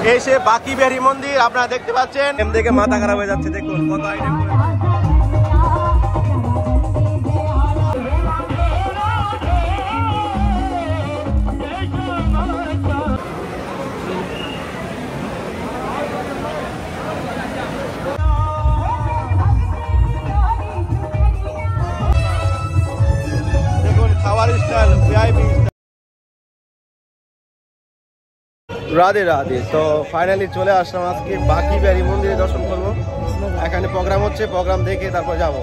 এই সে বাকি বিহারী মন্দির আপনারা দেখতে পাচ্ছেন। এম দেখে মাথা খারাপ হয়ে যাচ্ছে, দেখুন কত আইটেম করেছে। রাধে রাধে। তো ফাইনালি চলে আসলাম আজকে বাকি বিহারী মন্দিরে দর্শন করবো। এখানে প্রোগ্রাম হচ্ছে, প্রোগ্রাম দেখে তারপর যাব।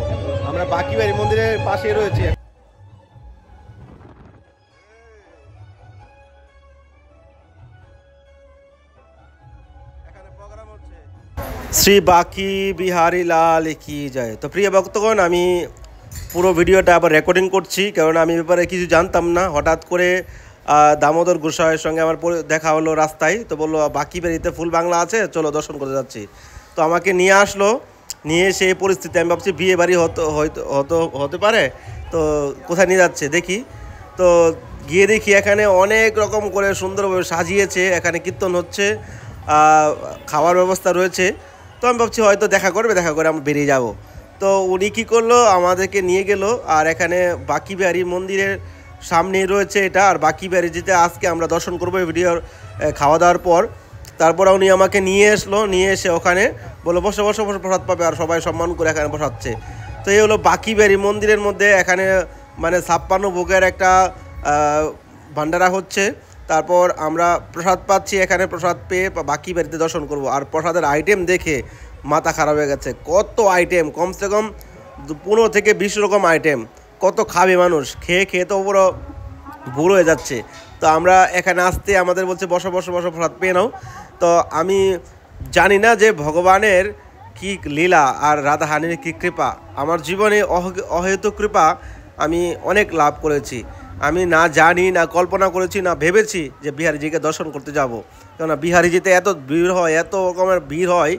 আমরা বাকি বিহারী মন্দিরের পাশে রয়েছে। শ্রী বাকি বিহারী লাল কি যায়। তো প্রিয় ভক্তগণ, আমি পুরো ভিডিওটা আবার রেকর্ডিং করছি, কারণ আমি ব্যাপারে কিছু জানতাম না। হঠাৎ করে দামোদর গোসাইয়ের সঙ্গে আমার দেখা হলো রাস্তায়। তো বললো বাকি বিহারীতে ফুল বাংলা আছে, চলো দর্শন করতে যাচ্ছি। তো আমাকে নিয়ে আসলো, নিয়ে সেই পরিস্থিতি আমি ভাবছি বিয়ে বাড়ি হতে পারে। তো কোথায় নিয়ে যাচ্ছে দেখি। তো গিয়ে দেখি এখানে অনেক রকম করে সুন্দরভাবে সাজিয়েছে, এখানে কীর্তন হচ্ছে, খাওয়ার ব্যবস্থা রয়েছে। তো আমি ভাবছি হয়তো দেখা করে আমরা বেরিয়ে যাব। তো উনি কী করলো, আমাদেরকে নিয়ে গেল। আর এখানে বাকি বিহারী মন্দিরের সামনেই রয়েছে এটা। আর বাকি বিহারী যেতে আজকে আমরা দর্শন করবো এই ভিডিওর খাওয়া দাওয়ার পর। তারপর উনি আমাকে নিয়ে এসে ওখানে বললো বসে প্রসাদ পাবে, আর সবাই সম্মান করে এখানে বসাচ্ছে। তো এই হলো বাকি বিহারী মন্দিরের মধ্যে। এখানে মানে 56 ভোগের একটা ভান্ডারা হচ্ছে। তারপর আমরা প্রসাদ পাচ্ছি, এখানে প্রসাদ পেয়ে বাকি বাড়িতে দর্শন করব। আর প্রসাদের আইটেম দেখে মাথা খারাপ হয়ে গেছে। কত আইটেম, কমসে কম 15 থেকে 20 রকম আইটেম। কত খাবে মানুষ, খেয়ে তো পুরো ভুল হয়ে যাচ্ছে। তো আমরা এখানে আসতে আমাদের বলছে বসো প্রসাদ পেয়ে নাও। তো আমি জানি না যে ভগবানের কি লীলা আর রাধাহানির কি কৃপা। আমার জীবনে অহেতুক কৃপা আমি অনেক লাভ করেছি। আমি না জানি, না কল্পনা করেছি, না ভেবেছি যে বিহারীজিকে দর্শন করতে যাব। কেননা বিহারীজিতে এত ভিড় হয়, এত রকমের ভিড় হয়,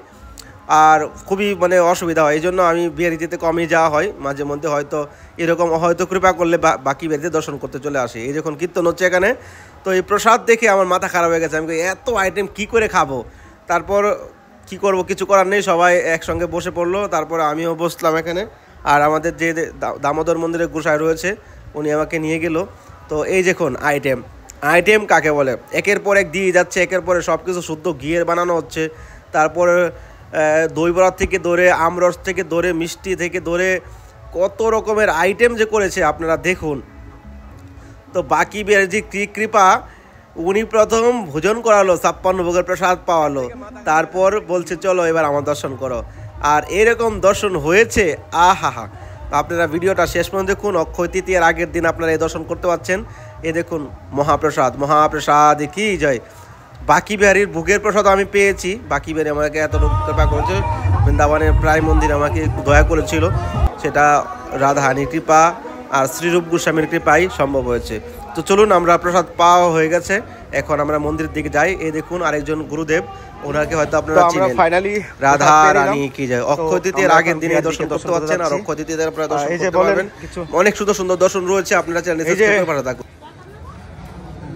আর খুবই মানে অসুবিধা হয়। এই জন্য আমি বিহারীজিতে কমই যাওয়া হয়। মাঝে মধ্যে হয়তো এরকম হয়তো কৃপা করলে বাকি বিহারীতে দর্শন করতে চলে আসে। এই যখন কীর্তন হচ্ছে এখানে, তো এই প্রসাদ দেখে আমার মাথা খারাপ হয়ে গেছে। আমি এত আইটেম কি করে খাবো। তারপর কি করব, কিছু করার নেই, সবাই একসঙ্গে বসে পড়লো। তারপর আমিও বসলাম এখানে। আর আমাদের যে দামোদর মন্দিরের গোসাই রয়েছে, উনি আমাকে নিয়ে গেল। তো এই দেখুন আইটেম কাকে বলে, একের পর এক দিয়ে যাচ্ছে, একের পরে সব কিছু শুদ্ধ ঘিয়ের বানানো হচ্ছে। তারপরে দই বড়া থেকে ধরে, আমরস থেকে ধরে, মিষ্টি থেকে ধরে, কত রকমের আইটেম যে করেছে আপনারা দেখুন। তো বাকি বিহারীজি কি কৃপা, উনি প্রথম ভোজন করালো, 56 ভোগের প্রসাদ পাওয়ালো। তারপর বলছে চলো এবার আমার দর্শন করো। আর এরকম দর্শন হয়েছে, আহা। আপনারা ভিডিওটা শেষ পর্যন্ত দেখুন। অক্ষয় তৃতীয়ার আগের দিন আপনারা এই দর্শন করতে পারছেন। এই দেখুন মহাপ্রসাদ কি জয়। বাকি বিহারীর ভোগের প্রসাদ আমি পেয়েছি। বাকি বিহারী আমাকে এত কৃপা করেছে, বৃন্দাবনের প্রায় মন্দির আমাকে দয়া করেছিল। সেটা রাধাহানির কৃপা আর শ্রীরূপ গোস্বামীর কৃপাই সম্ভব হয়েছে। তো চলুন, আমরা প্রসাদ পাওয়া হয়ে গেছে, এখন আমরা মন্দিরের দিকে যাই। এই দেখুন আরেকজন গুরুদেব, ওনাকে হয়তো আপনারা চিনেন, ফাইনালি রাধা রানী কি যায়। অক্ষয় তৃতীয়ার আগের দিনে দর্শন করতে পারছেন। আর অক্ষয় তৃতীয়াতে আপনারা দর্শন করতে পারবেন। অনেক সুন্দর দর্শন রয়েছে, আপনারা চ্যানেলে সাবস্ক্রাইব করে থাকুন।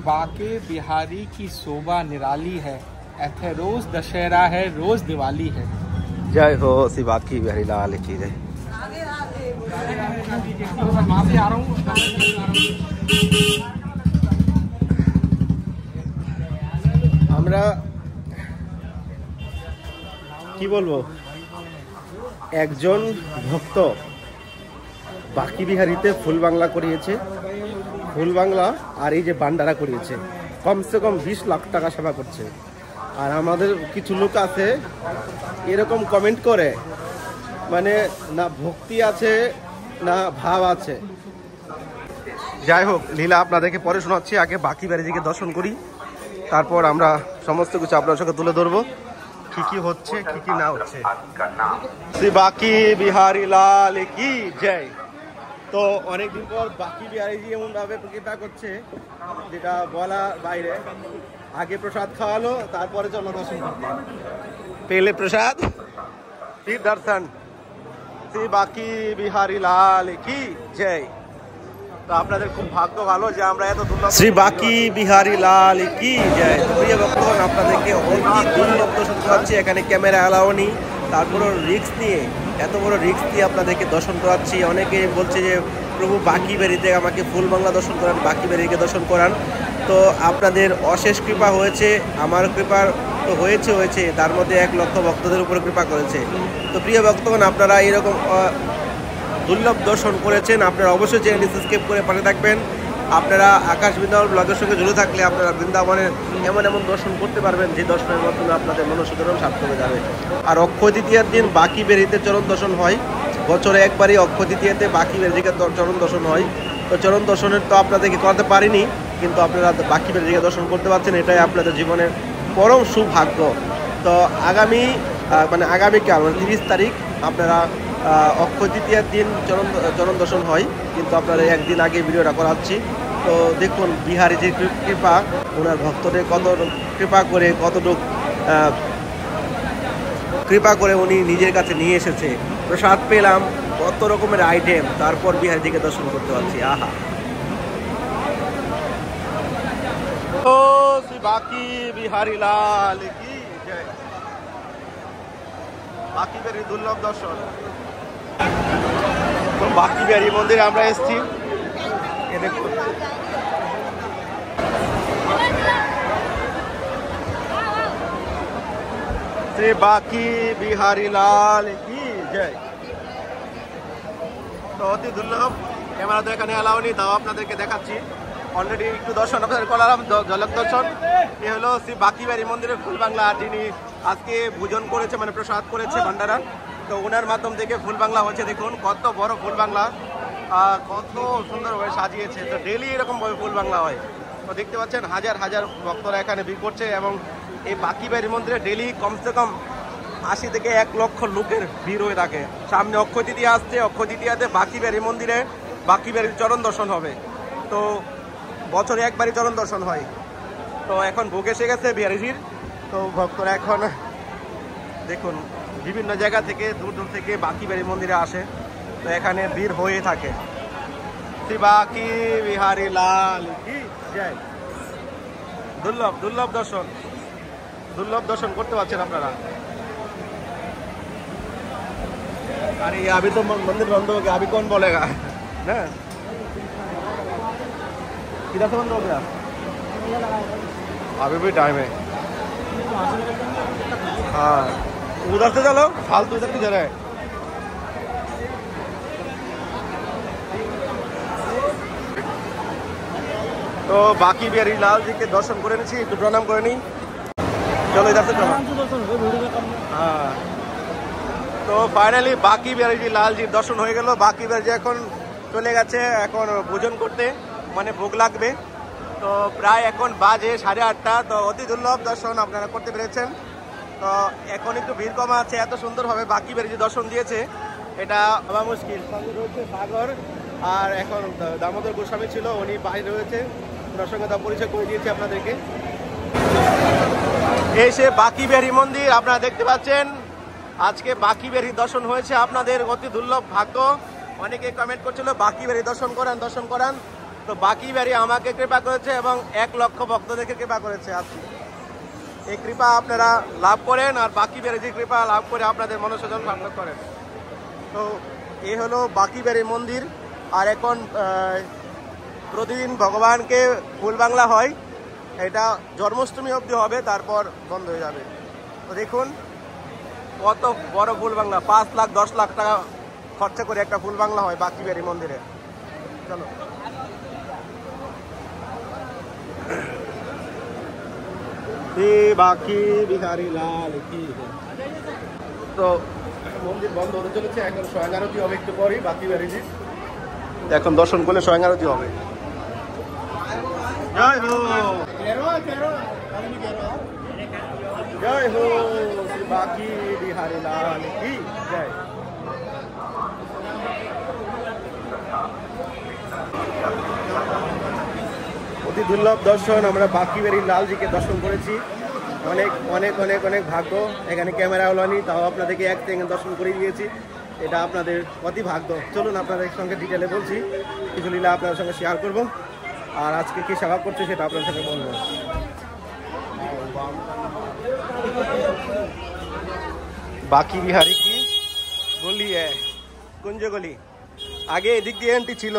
बाके बिहारी की शोभा निराली है, ऐथे रोज दशहरा है, रोज दिवाली है। जय हो श्री बाकी बिहारी लाल की जय। আমরা কি বলবো, একজন ভক্ত বাকি বিহারীতে ফুল বাংলা করিয়েছে, ফুল বাংলা আর এই যে ভান্ডারা করিয়েছে। কমসে কম 20 লাখ টাকা সেবা করছে। আর আমাদের কিছু লোক আছে এরকম কমেন্ট করে, মানে না ভক্তি আছে না ভাব আছে। যাই হোক, লীলা আপনাদেরকে পরে শোনাচ্ছি। আগে বাকি বিহারীজিকে দর্শন করি, তারপর আমরা সমস্ত কিছু আপনার সঙ্গে তুলে ধরবো, কি হচ্ছে কি না হচ্ছে। শ্রী বাকি বিহারী লাল কি জয়। তো অনেকদিন পর বাকি বিহারীজি এমনভাবে কৃপা করছে যেটা বলা বাইরে। আগে প্রসাদ খাওয়ালো, তারপরে চলো দর্শন করতে। পেলে প্রসাদ ফির দর্শন। শ্রী বাকি বিহারী লাল কি জয়। তো আপনাদের খুব ভাগ্য ভালো যে আমরা এত দুর্লভ। শ্রী বাকি বিহারী লাল কি জয়। প্রিয় ভক্তগণ, আপনাদেরকে আপনাদেরকে অতি দুর্লভ দর্শন করাচ্ছি। এখানে ক্যামেরা অ্যালাউ নেই, তারপরও রিস্ক নিয়ে, এত বড় রিস্ক নিয়ে আপনাদেরকে দর্শন করাচ্ছি। অনেকে বলছে যে প্রভু বাঁকিবাড়িতে আমাকে ফুল বাংলা দর্শন করান, বাঁকিবাড়িকে দর্শন করান। তো আপনাদের অশেষ কৃপা হয়েছে, আমার কৃপার তো হয়েছে, তার মধ্যে 1 লক্ষ ভক্তদের উপরে কৃপা করেছে। তো প্রিয় ভক্তগণ, আপনারা এরকম দুর্লভ দর্শন করেছেন, আপনারা অবশ্যই চ্যানেলটি সাবস্ক্রাইব করে পাশে থাকবেন। আপনারা আকাশ বৃন্দাবন ব্লগের সঙ্গে জুড়ে থাকলে আপনারা বৃন্দাবনের এমন দর্শন করতে পারবেন যে দর্শনের মাধ্যমে আপনাদের মনস্কামনা সার্থক হয়ে যাবে। আর অক্ষয় তৃতীয়ার দিন বাঁকিবাড়িতে চরণ দর্শন হয়, বছরে একবারই অক্ষয় তৃতীয়াতে বাঁকিবাড়িতে চরণ দর্শন হয়। তো চরণ দর্শনের তো আপনাদেরকে করাতে পারিনি, কিন্তু আপনারা বাঁকিবাড়িতে দর্শন করতে পারছেন, এটাই আপনাদের জীবনের পরম সৌভাগ্য। তো আগামীকাল 30 তারিখ আপনারা অক্ষয় তৃতীয়ার দিন চরণ দর্শন হয়, কিন্তু আপনারা একদিন আগে ভিডিওটা করাচ্ছি। তো দেখুন বিহারি যে কৃপা, ওনার ভক্তদের কত কৃপা করে উনি নিজের কাছে নিয়ে এসেছে। প্রসাদ পেলাম, কত রকমের আইটেম, তারপর বিহারিজিকে দর্শন করতে পারছি। আহা, ও শ্রী বাঁকি বিহারী লাল কি জয়। বাঁকিবাড়ির দুর্লভ দর্শন। বাঁকিবাড়ি মন্দিরে আমরা এসেছি, এ দেখুন শ্রী বাঁকি বিহারী লাল কি জয়। তো অতি দুর্লভ, ক্যামেরা তো এখানে অ্যালাউ নেই, তাও আপনাদেরকে দেখাচ্ছি। অলরেডি একটু দর্শন আপনাদের করলাম, ঝলক দর্শন। এ হলো শ্রী বাঁকিবাড়ি মন্দিরের ফুল বাংলা, যিনি আজকে ভোজন করেছে, মানে প্রসাদ করেছে ভান্ডারা। তো ওনার মাধ্যম থেকে ফুল বাংলা হচ্ছে, দেখুন কত বড় ফুল বাংলা, কত সুন্দরভাবে সাজিয়েছে। তো ডেলি এরকম ফুল বাংলা হয়। তো দেখতে পাচ্ছেন হাজার হাজার ভক্তরা এখানে ভিড় করছে, এবং এই বাঁকিবাড়ি মন্দিরে ডেলি কমসে কম 80 থেকে 1 লক্ষ লোকের ভিড় হয়ে থাকে। সামনে অক্ষয় তৃতীয়া আসছে, অক্ষয় তৃতীয়াতে বাঁকিবাড়ি মন্দিরে বাঁকিবাড়ির চরণ দর্শন হবে। তো বছরে একবারই চরণ দর্শন হয়। তো এখন ভোগ এসে গেছে বিহারিজির। তো ভক্তরা এখন দেখুন বিভিন্ন জায়গা থেকে, দূর থেকে বাঁকিবাড়ি মন্দিরে আসে। তো এখানে ভিড় হয়ে থাকে। শ্রী বাঁকি বিহারী লাল কি জয়। দুর্লভ দর্শন করতে পারছেন আপনারা। अरे अभी तो मंदिर बंद हो गया, अभी कौन बोलेगा ना। किधर से बंद हो गया? अभी भी टाइम है। हाँ उधर से चलो, फालतू इधर किधर है। तो बाकी बिहारी लाल जी के दर्शन করে নিয়েছি, একটু প্রণাম করে নিই। চলো इधर से चलो। हाँ তো ফাইনালি বাঁকি বিহারী লালজির দর্শন হয়ে গেল। বাঁকি বিহারী এখন চলে গেছে এখন ভোজন করতে, মানে ভোগ লাগবে। তো প্রায় এখন বাজে 8:30। তো অতি দুর্লভ দর্শন আপনারা করতে পেরেছেন। তো এখন একটু ভিড় কমা আছে, এত সুন্দরভাবে বাঁকি বিহারী দর্শন দিয়েছে, এটা ভাবা মুশকিল। সঙ্গে রয়েছে সাগর, আর এখন দামোদর গোস্বামী ছিল, উনি বাইরে রয়েছে, ওনার সঙ্গে তার পরিচয় করে দিয়েছি আপনাদেরকে। এই সে বাঁকি বিহারী মন্দির আপনারা দেখতে পাচ্ছেন। আজকে বাঁকিবাড়ি দর্শন হয়েছে, আপনাদের অতি দুর্লভ ভাগ্য। অনেকে কমেন্ট করছিল বাঁকিবাড়ি দর্শন করান। তো বাঁকিবাড়ি আমাকে কৃপা করেছে এবং 1 লক্ষ ভক্তদেরকে কৃপা করেছে। আজকে এই কৃপা আপনারা লাভ করেন, আর বাঁকিবাড়ি যে কৃপা লাভ করে আপনাদের মনস্কামনা সার্থক করেন। তো এই হলো বাঁকিবাড়ি মন্দির। আর এখন প্রতিদিন ভগবানকে ফুল বাংলা হয়, এটা জন্মাষ্টমী অবধি হবে, তারপর বন্ধ হয়ে যাবে। তো দেখুন কত বড় ফুল বাংলা, 5 লাখ 10 লাখ টাকা খরচা করে একটা ফুল বাংলা হয় বাঁকিবাড়ি মন্দিরে। চলো বাঁকি বিহারী লাল কি। তো মন্দির বন্ধ হতে চলেছে, এখন স্বয়ং আরতি হবে একটু পরই বাঁকিবাড়িজি। এখন দর্শন করলে স্বয়ং আরতি হবে। জয় হো জয় হো শ্রী বাঁকি বিহারী লাল কি জয়। অতি দুর্লভ দর্শন, আমরা বাঁকিবাড়ি লালজিকে দর্শন করেছি। অনেক অনেক অনেক অনেক ভাগ্য, এখানে ক্যামেরা হলো নি, তাও আপনাদেরকে এক সেকেন্ড দর্শন করে দিয়েছি, এটা আপনাদের অতি ভাগ্য। চলুন আপনাদের সঙ্গে ডিটেলে বলছি, কিছু লীলা আপনাদের সঙ্গে শেয়ার করব, আর আজকে কি সেবা করছে সেটা আপনার সঙ্গে বলবো। বাকি বিহারি কি গলি কুঞ্জ গলি। আগে এদিক দিয়ে এন্ট্রি ছিল,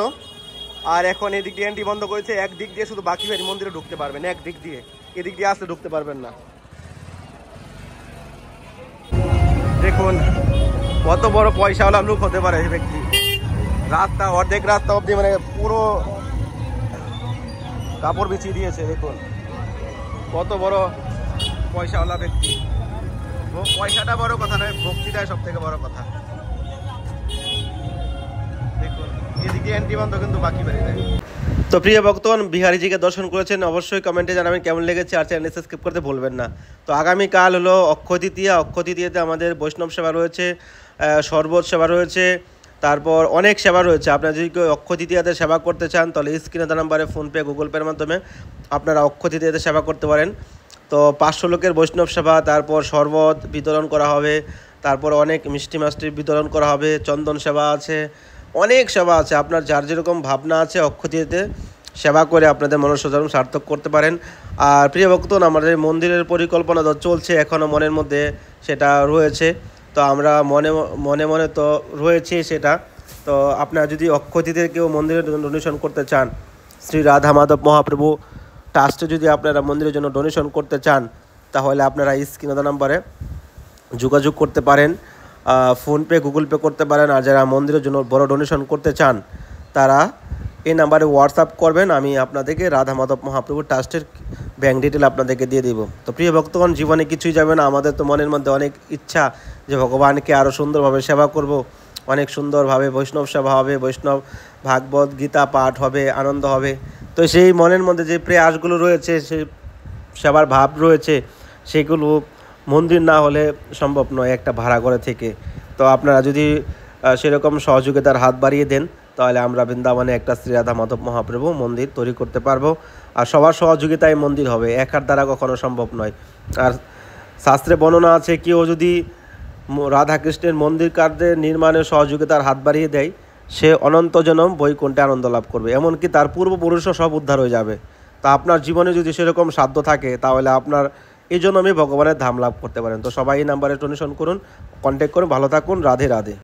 আর এখন এদিক দিয়ে এন্ট্রি বন্ধ করেছে। একদিক দিয়ে শুধু বাকি বিহারি মন্দিরে ঢুকতে পারবেন, একদিক দিয়ে, এদিক দিয়ে আসলে ঢুকতে পারবেন না। দেখুন কত বড় পয়সাওয়ালা লোক হতে পারে এই ব্যক্তি। রাস্তা অর্ধেক রাস্তা অব্দি মানে পুরো কাপড় বিছিয়ে দিয়েছে। দেখুন কত বড় পয়সাওয়ালা ব্যক্তি। পয়সাটা বড় কথা নয়, ভক্তিটাই সব থেকে বড় কথা। দেখুন এদিকে এন্ট্রি বন্ধ, কিন্তু বাকি বেরিয়ে যায়। তো প্রিয় ভক্তগণ, বিহারীজিকে দর্শন করেছেন, অবশ্যই কমেন্টে জানাবেন কেমন লেগেছে, আর চ্যানেল সাবস্ক্রাইব করতে ভুলবেন না। তো আগামীকাল হলো অক্ষয় তৃতীয়া। অক্ষয় তৃতীয়াতে আমাদের বৈষ্ণব সেবা রয়েছে, শরবত সেবা রয়েছে, তারপর অনেক সেবা রয়েছে। আপনারা যদি কেউ অক্ষয় তৃতীয়াতে সেবা করতে চান তাহলে স্ক্রিনে দেওয়া নাম্বারে ফোনপে গুগল পের মাধ্যমে আপনারা অক্ষয় তৃতীয়াতে সেবা করতে পারেন। তো 500 লোকের বৈষ্ণব সেবা, তারপর শরবত বিতরণ করা হবে, তারপর অনেক মিষ্টি বিতরণ করা হবে, চন্দন সেবা আছে, অনেক সেবা আছে। আপনার যার যেরকম ভাবনা আছে অক্ষয় তৃতীয়াতে সেবা করে আপনাদের মনস্কামনা সার্থক করতে পারেন। আর প্রিয় ভক্তগণ, আমাদের মন্দিরের পরিকল্পনা তো চলছে, এখনও মনের মধ্যে সেটা রয়েছে। তো আমরা মনে মনে তো রয়েছে সেটা। তো আপনারা যদি অক্ষয় তৃতীয়াতে কেউ মন্দিরে ডোনেশন করতে চান, শ্রী রাধা মাধব মহাপ্রভু ট্রাস্টে যদি আপনারা মন্দিরের জন্য ডোনেশন করতে চান, তাহলে আপনারা স্ক্রিনে দেওয়া নাম্বারে যোগাযোগ করতে পারেন, ফোনপে গুগল পে করতে পারেন। আর যারা মন্দিরের জন্য বড় ডোনেশন করতে চান তারা এই নাম্বারে হোয়াটসঅ্যাপ করবেন, আমি আপনাদেরকে রাধা মাধব মহাপ্রভু ট্রাস্টের ব্যাঙ্ক ডিটেল আপনাদেরকে দিয়ে দেব। তো প্রিয় ভক্তগণ, জীবনে কিছুই যাবে না, আমাদের তো মনের মধ্যে অনেক ইচ্ছা যে ভগবানকে আরও সুন্দরভাবে সেবা করব, অনেক সুন্দরভাবে বৈষ্ণব সেবা হবে, বৈষ্ণব ভাগবত গীতা পাঠ হবে, আনন্দ হবে। তো সেই মনের মধ্যে যে প্রয়াসগুলো রয়েছে, সেই সেবার ভাব রয়েছে, সেগুলো মন্দির না হলে সম্ভব নয় একটা ভাড়া ঘরে থেকে। তো আপনারা যদি সেরকম সহযোগিতার হাত বাড়িয়ে দেন, তাহলে আমরা বৃন্দাবনে একটা শ্রী রাধা মাধব মহাপ্রভু মন্দির তৈরি করতে পারবো। আর সবার সহযোগিতায় মন্দির হবে, একার দ্বারা কখনো সম্ভব নয়। আর শাস্ত্রে বর্ণনা আছে, কেউ যদি রাধাকৃষ্ণের মন্দির কার্যের নির্মাণে সহযোগিতার হাত বাড়িয়ে দেয়, সে অনন্ত জনম বৈকুণ্ঠে আনন্দ লাভ করবে, এমনকি তার পূর্বপুরুষও সব উদ্ধার হয়ে যাবে। তা আপনার জীবনে যদি সেরকম সাধ্য থাকে, তাহলে আপনার এই জন্য আমি ভগবানের ধাম লাভ করতে পারেন। তো সবাই এই নাম্বারে ডোনেশন করুন, কন্ট্যাক্ট করুন। ভালো থাকুন, রাধে রাধে।